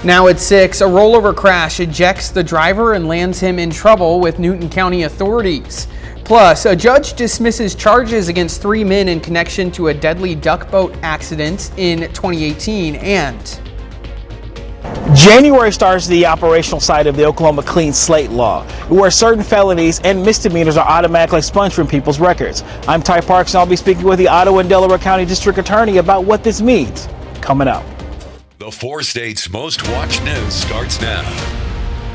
Now at 6, a rollover crash ejects the driver and lands him in trouble with Newton County authorities. Plus, a judge dismisses charges against 3 men in connection to a deadly duck boat accident in 2018. And January starts the operational side of the Oklahoma Clean Slate Law, where certain felonies and misdemeanors are automatically expunged from people's records. I'm Ty Parks, and I'll be speaking with the Ottawa and Delaware County District Attorney about what this means. Coming up. The 4 states' most watched news starts now.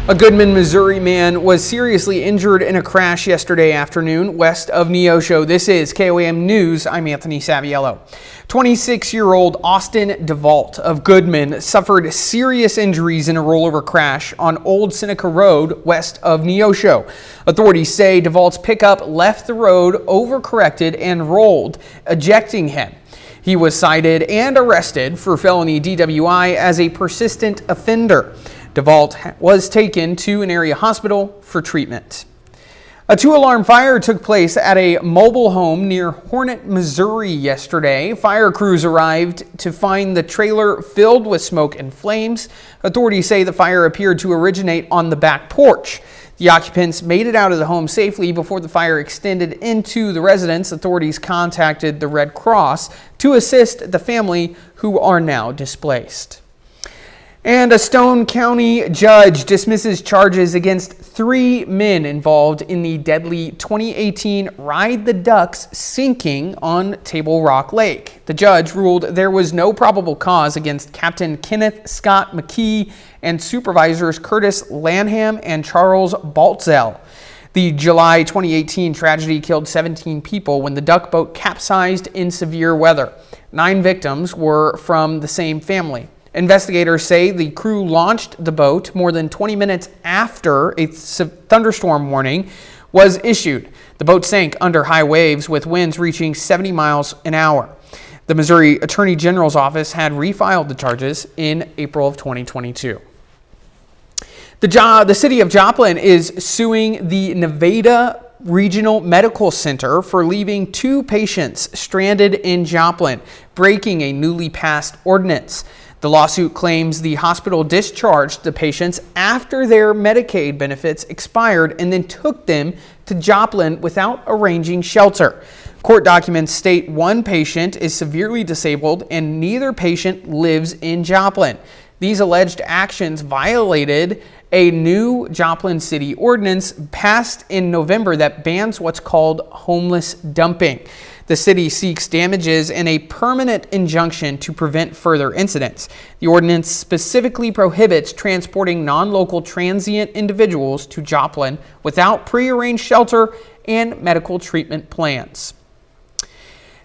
A Goodman, Missouri man was seriously injured in a crash yesterday afternoon west of Neosho. This is KOAM News. I'm Anthony Saviello. 26-year-old Austin DeVault of Goodman suffered serious injuries in a rollover crash on Old Seneca Road west of Neosho. Authorities say DeVault's pickup left the road, overcorrected, and rolled, ejecting him. He was cited and arrested for felony DWI as a persistent offender. DeVault was taken to an area hospital for treatment. A 2-alarm fire took place at a mobile home near Hornet, Missouri yesterday. Fire crews arrived to find the trailer filled with smoke and flames. Authorities say the fire appeared to originate on the back porch. The occupants made it out of the home safely before the fire extended into the residence. Authorities contacted the Red Cross to assist the family, who are now displaced. And a Stone County judge dismisses charges against 3 men involved in the deadly 2018 Ride the Ducks sinking on Table Rock Lake. The judge ruled there was no probable cause against Captain Kenneth Scott McKee and supervisors Curtis Lanham and Charles Baltzel. The July 2018 tragedy killed 17 people when the duck boat capsized in severe weather. 9 victims were from the same family. Investigators say the crew launched the boat more than 20 minutes after a thunderstorm warning was issued. The boat sank under high waves with winds reaching 70 miles an hour. The Missouri Attorney General's office had refiled the charges in April of 2022. The city of Joplin is suing the Nevada Regional Medical Center for leaving 2 patients stranded in Joplin, breaking a newly passed ordinance. The lawsuit claims the hospital discharged the patients after their Medicaid benefits expired and then took them to Joplin without arranging shelter. Court documents state 1 patient is severely disabled and neither patient lives in Joplin. These alleged actions violated a new Joplin City ordinance passed in November that bans what's called homeless dumping. The city seeks damages and a permanent injunction to prevent further incidents. The ordinance specifically prohibits transporting non-local transient individuals to Joplin without prearranged shelter and medical treatment plans.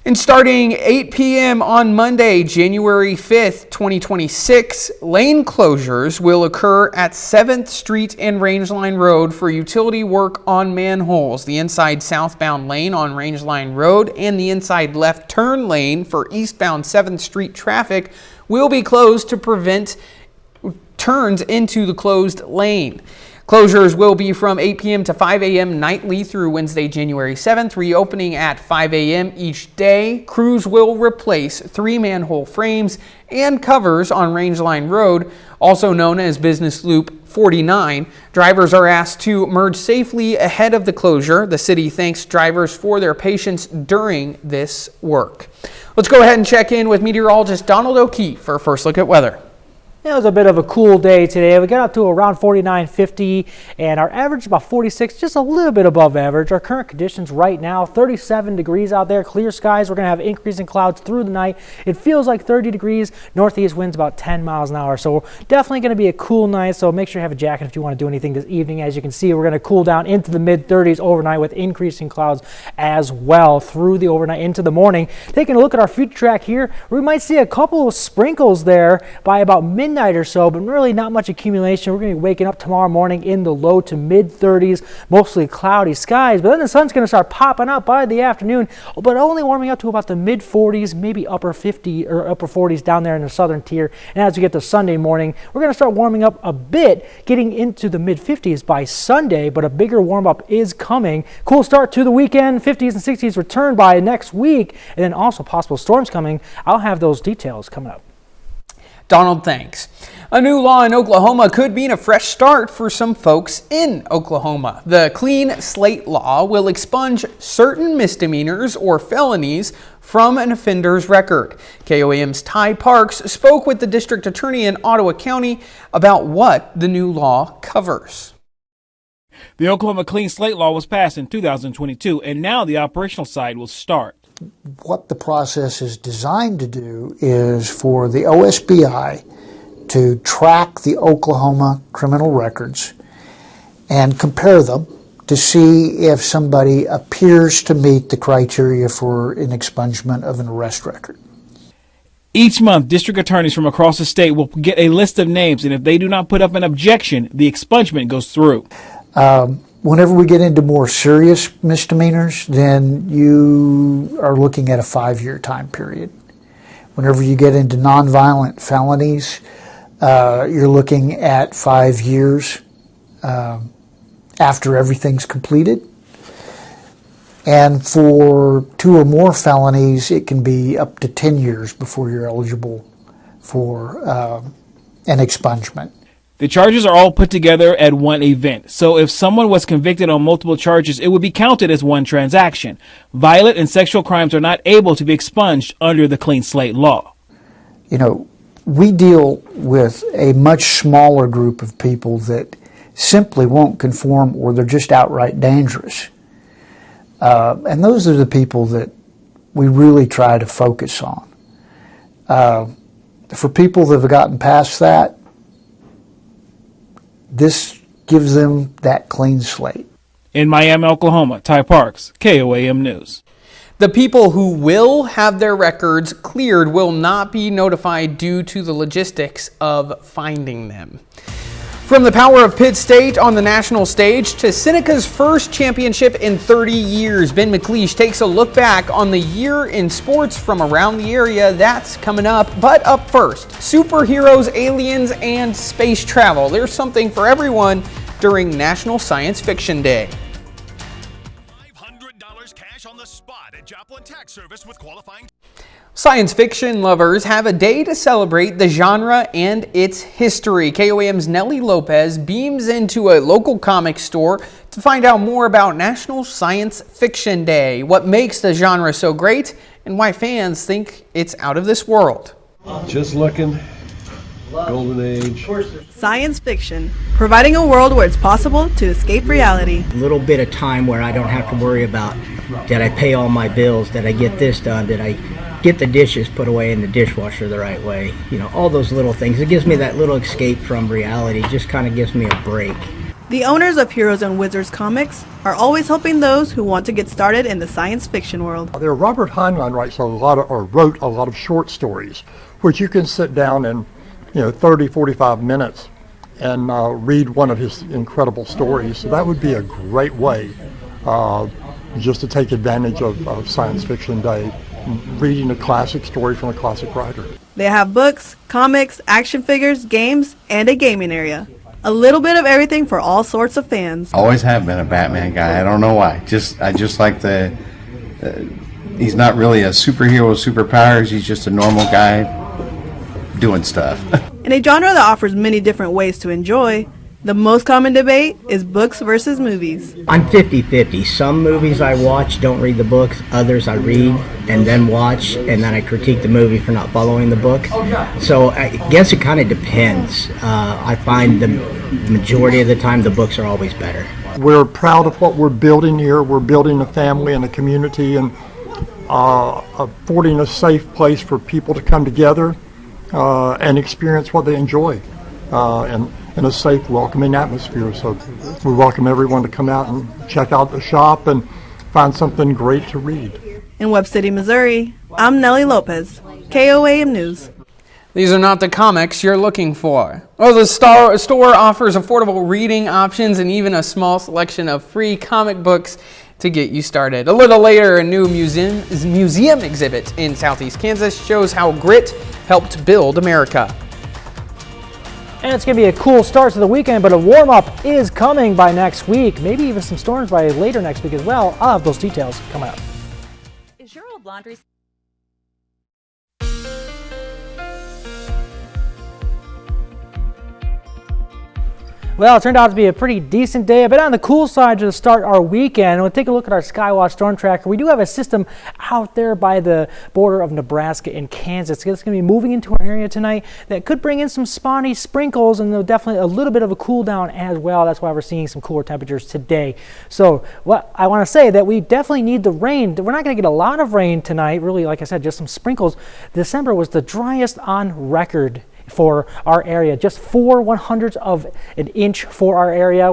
And starting 8 p.m. on Monday, January 5th, 2026, lane closures will occur at 7th Street and Rangeline Road for utility work on manholes. The inside southbound lane on Rangeline Road and the inside left turn lane for eastbound 7th Street traffic will be closed to prevent turns into the closed lane. Closures will be from 8 p.m. to 5 a.m. nightly through Wednesday, January 7th, reopening at 5 a.m. each day. Crews will replace 3 manhole frames and covers on Rangeline Road, also known as Business Loop 49. Drivers are asked to merge safely ahead of the closure. The city thanks drivers for their patience during this work. Let's go ahead and check in with meteorologist Donald O'Keefe for a first look at weather. It was a bit of a cool day today. We got up to around 49, 50, and our average about 46, just a little bit above average. Our current conditions right now, 37 degrees out there, clear skies. We're going to have increasing clouds through the night. It feels like 30 degrees, northeast winds about 10 miles an hour. So definitely going to be a cool night, so make sure you have a jacket if you want to do anything this evening. As you can see, we're going to cool down into the mid-30s overnight with increasing clouds as well through the overnight into the morning. Taking a look at our future track here, we might see a couple of sprinkles there by about midnight or so, but really not much accumulation. We're going to be waking up tomorrow morning in the low to mid 30s, mostly cloudy skies, but then the sun's going to start popping up by the afternoon, but only warming up to about the mid 40s, maybe upper 50 or upper 40s down there in the southern tier. And as we get to Sunday morning, we're going to start warming up a bit, getting into the mid 50s by Sunday, but a bigger warm up is coming. Cool start to the weekend, 50s and 60s return by next week, and then also possible storms coming. I'll have those details coming up. Donald, thanks. A new law in Oklahoma could mean a fresh start for some folks in Oklahoma. The Clean Slate Law will expunge certain misdemeanors or felonies from an offender's record. KOAM's Ty Parks spoke with the district attorney in Ottawa County about what the new law covers. The Oklahoma Clean Slate Law was passed in 2022, and now the operational side will start. What the process is designed to do is for the OSBI to track the Oklahoma criminal records and compare them to see if somebody appears to meet the criteria for an expungement of an arrest record. Each month, district attorneys from across the state will get a list of names, and if they do not put up an objection, the expungement goes through. Whenever we get into more serious misdemeanors, then you are looking at a 5-year time period. Whenever you get into nonviolent felonies, you're looking at 5 years after everything's completed. And for 2 or more felonies, it can be up to 10 years before you're eligible for an expungement. The charges are all put together at one event. So if someone was convicted on multiple charges, it would be counted as one transaction. Violent and sexual crimes are not able to be expunged under the Clean Slate Law. You know, we deal with a much smaller group of people that simply won't conform, or they're just outright dangerous. And those are the people that we really try to focus on. For people that have gotten past that, this gives them that clean slate. In Miami, Oklahoma, Ty Parks, KOAM News. The people who will have their records cleared will not be notified due to the logistics of finding them. From the power of Pitt State on the national stage to Seneca's first championship in 30 years, Ben McLeish takes a look back on the year in sports from around the area. That's coming up. But up first, superheroes, aliens, and space travel. There's something for everyone during National Science Fiction Day. $500 cash on the spot at Joplin Tax Service with qualifying. Science fiction lovers have a day to celebrate the genre and its history. KOAM's Nellie Lopez beams into a local comic store to find out more about National Science Fiction Day, what makes the genre so great, and why fans think it's out of this world. Just looking. Golden Age. Science fiction, providing a world where it's possible to escape reality. A little bit of time where I don't have to worry about, did I pay all my bills? Did I get this done? Did I get the dishes put away in the dishwasher the right way? You know, all those little things. It gives me that little escape from reality, just kind of gives me a break. The owners of Heroes and Wizards Comics are always helping those who want to get started in the science fiction world. Robert Heinlein wrote a lot of short stories, which you can sit down and 30, 45 minutes and read one of his incredible stories. So that would be a great way just to take advantage of Science Fiction Day, reading a classic story from a classic writer. They have books, comics, action figures, games, and a gaming area. A little bit of everything for all sorts of fans. Always have been a Batman guy. I don't know why. I just like he's not really a superhero with superpowers. He's just a normal guy doing stuff. In a genre that offers many different ways to enjoy, the most common debate is books versus movies. I'm 50-50. Some movies I watch, don't read the books. Others I read and then watch, and then I critique the movie for not following the book. So I guess it kind of depends. I find the majority of the time the books are always better. We're proud of what we're building here. We're building a family and a community and affording a safe place for people to come together and experience what they enjoy and in a safe, welcoming atmosphere. So we welcome everyone to come out and check out the shop and find something great to read. In Webb City, Missouri, I'm Nellie Lopez, KOAM News. These are not the comics you're looking for. Oh, the store offers affordable reading options and even a small selection of free comic books to get you started. A little later, a new museum exhibit in Southeast Kansas shows how grit helped build America. And it's going to be a cool start to the weekend, but a warm-up is coming by next week. Maybe even some storms by later next week as well. I'll have those details coming up. Is your old laundry... Well, it turned out to be a pretty decent day, a bit on the cool side to start our weekend. We'll take a look at our Skywatch Storm Tracker. We do have a system out there by the border of Nebraska and Kansas. It's going to be moving into our area tonight that could bring in some spotty sprinkles and definitely a little bit of a cool down as well. That's why we're seeing some cooler temperatures today. So what I want to say that we definitely need the rain. We're not going to get a lot of rain tonight. Really, like I said, just some sprinkles. December was the driest on record for our area, just 4/100ths of an inch for our area.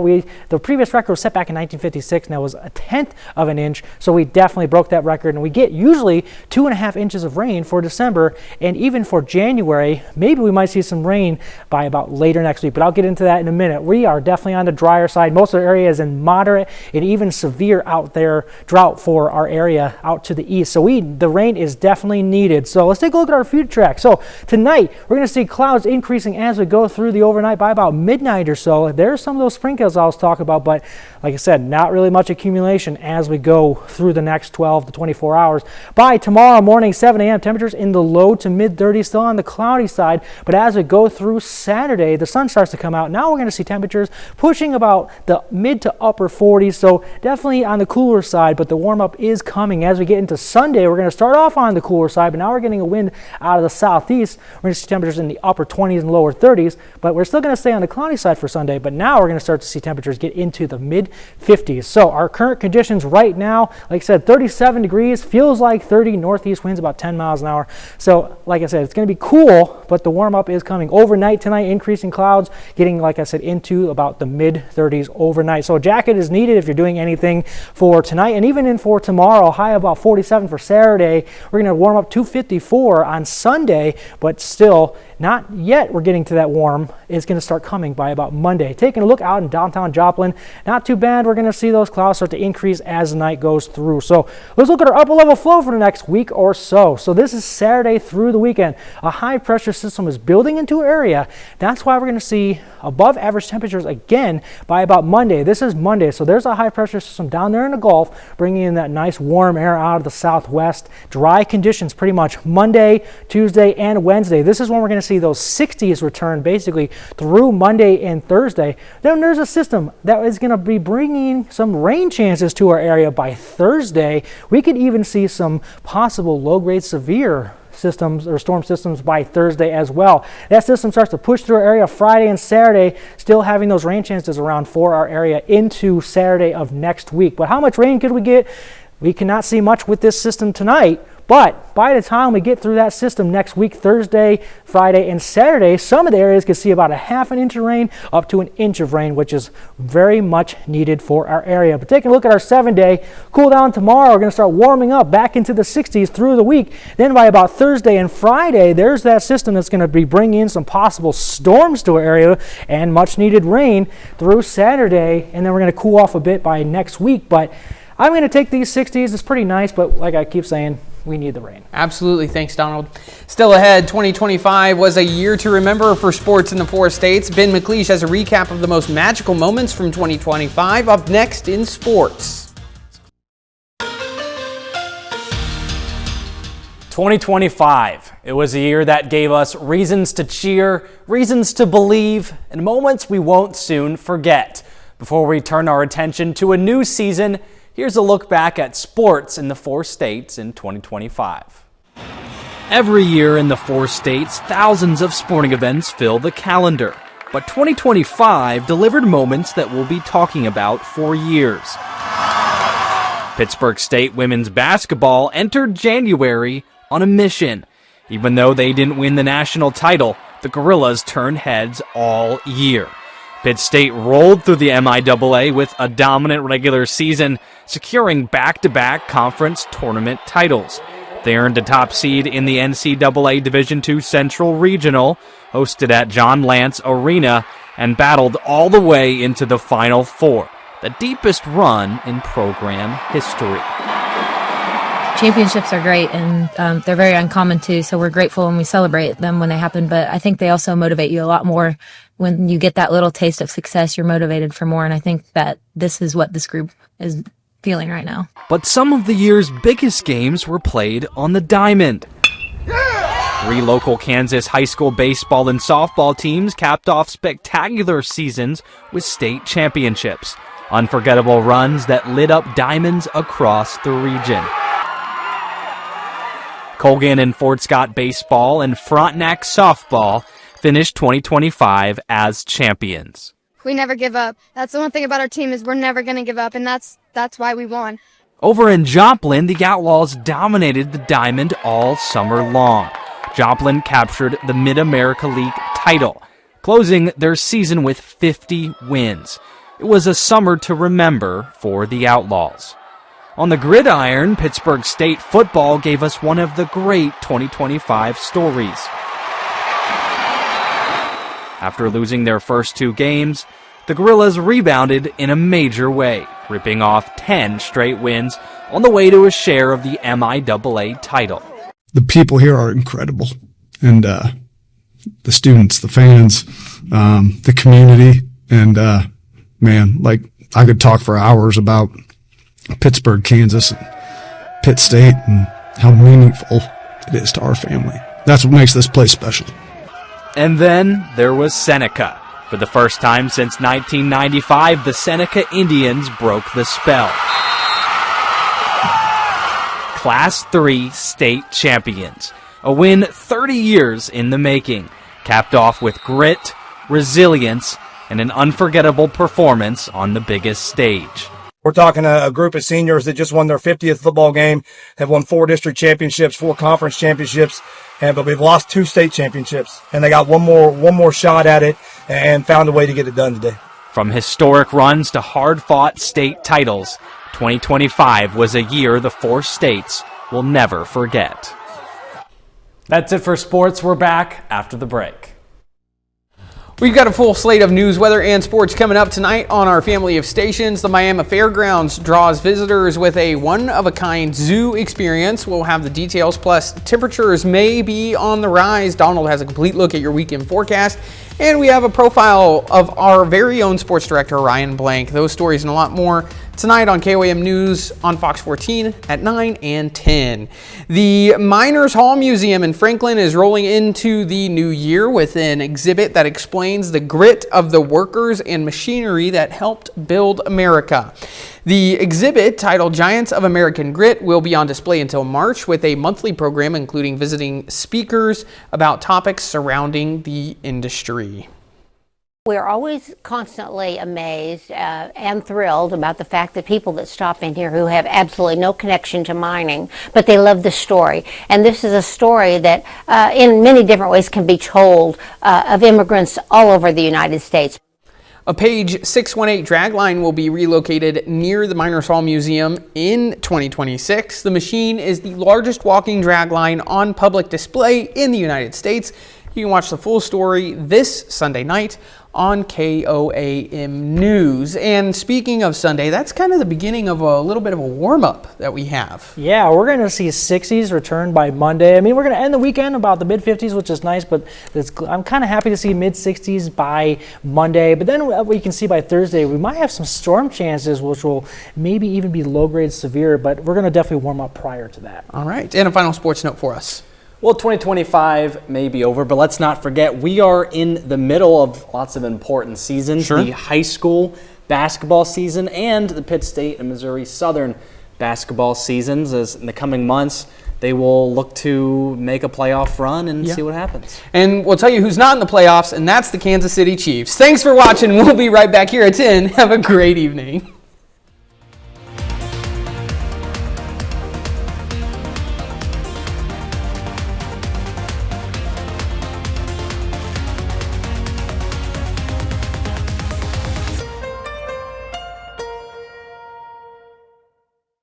The previous record was set back in 1956, and that was 1/10 of an inch, so we definitely broke that record. And we get usually 2.5 inches of rain for December, and even for January, maybe we might see some rain by about later next week, but I'll get into that in a minute. We are definitely on the drier side. Most of the area is in moderate and even severe out there drought for our area out to the east, so the rain is definitely needed. So let's take a look at our future track. So tonight we're going to see clouds increasing as we go through the overnight by about midnight or so. There's some of those sprinkles I was talking about, but like I said, not really much accumulation as we go through the next 12 to 24 hours. By tomorrow morning, 7 a.m., temperatures in the low to mid 30s, still on the cloudy side, but as we go through Saturday, the sun starts to come out. Now we're going to see temperatures pushing about the mid to upper 40s, so definitely on the cooler side, but the warm up is coming. As we get into Sunday, we're going to start off on the cooler side, but now we're getting a wind out of the southeast. We're going to see temperatures in the upper 20s and lower 30s, but we're still going to stay on the cloudy side for Sunday, but now we're going to start to see temperatures get into the mid 50s. So our current conditions right now, like I said, 37 degrees, feels like 30, northeast winds about 10 miles an hour. So like I said, it's going to be cool, but the warm up is coming. Overnight tonight, increasing clouds, getting, like I said, into about the mid 30s overnight. So a jacket is needed if you're doing anything for tonight, and even in for tomorrow, high about 47 for Saturday. We're going to warm up to 54 on Sunday, but still not yet we're getting to that warm. It's going to start coming by about Monday. Taking a look out in downtown Joplin, not too bad. We're going to see those clouds start to increase as the night goes through. So let's look at our upper level flow for the next week or so. So this is Saturday through the weekend. A high pressure system is building into our area. That's why we're going to see above average temperatures again by about Monday. This is Monday, so there's a high pressure system down there in the Gulf bringing in that nice warm air out of the southwest. Dry conditions pretty much Monday, Tuesday, and Wednesday. This is when we're going to see those 60s return basically through Monday and Thursday. Then there's a system that is going to be bringing some rain chances to our area by Thursday. We could even see some possible low-grade severe systems or storm systems by Thursday as well. That system starts to push through our area Friday and Saturday, still having those rain chances around for our area into Saturday of next week. But how much rain could we get? We cannot see much with this system tonight, but by the time we get through that system next week, Thursday, Friday, and Saturday, some of the areas could see about 1/2 inch of rain up to 1 inch of rain, which is very much needed for our area. But taking a look at our 7-day, cool down tomorrow, we're going to start warming up back into the 60s through the week. Then by about Thursday and Friday, there's that system that's going to be bringing in some possible storms to our area and much needed rain through Saturday. And then we're going to cool off a bit by next week. But I'm going to take these 60s. It's pretty nice, but like I keep saying, we need the rain. Absolutely. Thanks, Donald. Still ahead, 2025 was a year to remember for sports in the 4 states. Ben McLeish has a recap of the most magical moments from 2025 up next in sports. 2025. It was a year that gave us reasons to cheer, reasons to believe, and moments we won't soon forget. Before we turn our attention to a new season, here's a look back at sports in the 4 states in 2025. Every year in the 4 states, thousands of sporting events fill the calendar. But 2025 delivered moments that we'll be talking about for years. Pittsburgh State women's basketball entered January on a mission. Even though they didn't win the national title, the Gorillas turned heads all year. Pitt State rolled through the MIAA with a dominant regular season, securing back-to-back conference tournament titles. They earned a top seed in the NCAA Division II Central Regional, hosted at John Lance Arena, and battled all the way into the Final Four, the deepest run in program history. Championships are great, and they're very uncommon too, so we're grateful when we celebrate them when they happen, but I think they also motivate you a lot more. When you get that little taste of success, you're motivated for more, and I think that this is what this group is feeling right now. But some of the year's biggest games were played on the diamond. 3 local Kansas high school baseball and softball teams capped off spectacular seasons with state championships. Unforgettable runs that lit up diamonds across the region. Colgan and Fort Scott baseball and Frontenac softball finished 2025 as champions. We never give up. That's the one thing about our team is we're never going to give up, and that's why we won. Over in Joplin, the Outlaws dominated the Diamond all summer long. Joplin captured the Mid-America League title, closing their season with 50 wins. It was a summer to remember for the Outlaws. On the gridiron, Pittsburgh State football gave us one of the great 2025 stories. After losing their first 2 games, the Gorillas rebounded in a major way, ripping off 10 straight wins on the way to a share of the MIAA title. The people here are incredible, and the students, the fans, the community, and man, like I could talk for hours about Pittsburgh, Kansas, and Pitt State, and how meaningful it is to our family. That's what makes this place special. And then there was Seneca. For the first time since 1995, the Seneca Indians broke the spell. Class 3 state champions. A win 30 years in the making, capped off with grit, resilience, and an unforgettable performance on the biggest stage. We're talking a group of seniors that just won their 50th football game, have won 4 district championships, 4 conference championships, but we've lost 2 state championships, and they got one more shot at it and found a way to get it done today. From historic runs to hard-fought state titles, 2025 was a year the 4 states will never forget. That's it for sports. We're back after the break. We've got a full slate of news, weather, and sports coming up tonight on our family of stations. The Miami Fairgrounds draws visitors with a one-of-a-kind zoo experience. We'll have the details, plus temperatures may be on the rise. Donald has a complete look at your weekend forecast. And we have a profile of our very own sports director, Ryan Blank. Those stories and a lot more tonight on KOAM News on Fox 14 at 9 and 10. The Miners Hall Museum in Franklin is rolling into the new year with an exhibit that explains the grit of the workers and machinery that helped build America. The exhibit, titled Giants of American Grit, will be on display until March with a monthly program including visiting speakers about topics surrounding the industry. We're always constantly amazed and thrilled about the fact that people that stop in here who have absolutely no connection to mining, but they love the story. And this is a story that in many different ways can be told of immigrants all over the United States. A Page 618 dragline will be relocated near the Miners Hall Museum in 2026. The machine is the largest walking dragline on public display in the United States. You can watch the full story this Sunday night on KOAM News. And speaking of Sunday, that's kind of the beginning of a little bit of a warm-up that we have. Yeah, we're going to see 60s return by Monday. I mean, we're going to end the weekend about the mid-50s, which is nice, but I'm kind of happy to see mid-60s by Monday. But then what you can see by Thursday, we might have some storm chances, which will maybe even be low-grade severe, but we're going to definitely warm up prior to that. All right, and a final sports note for us. Well, 2025 may be over, but let's not forget we are in the middle of lots of important seasons. Sure. The high school basketball season and the Pitt State and Missouri Southern basketball seasons. As in the coming months, they will look to make a playoff run and see what happens. And we'll tell you who's not in the playoffs, and that's the Kansas City Chiefs. Thanks for watching. We'll be right back here at 10. Have a great evening.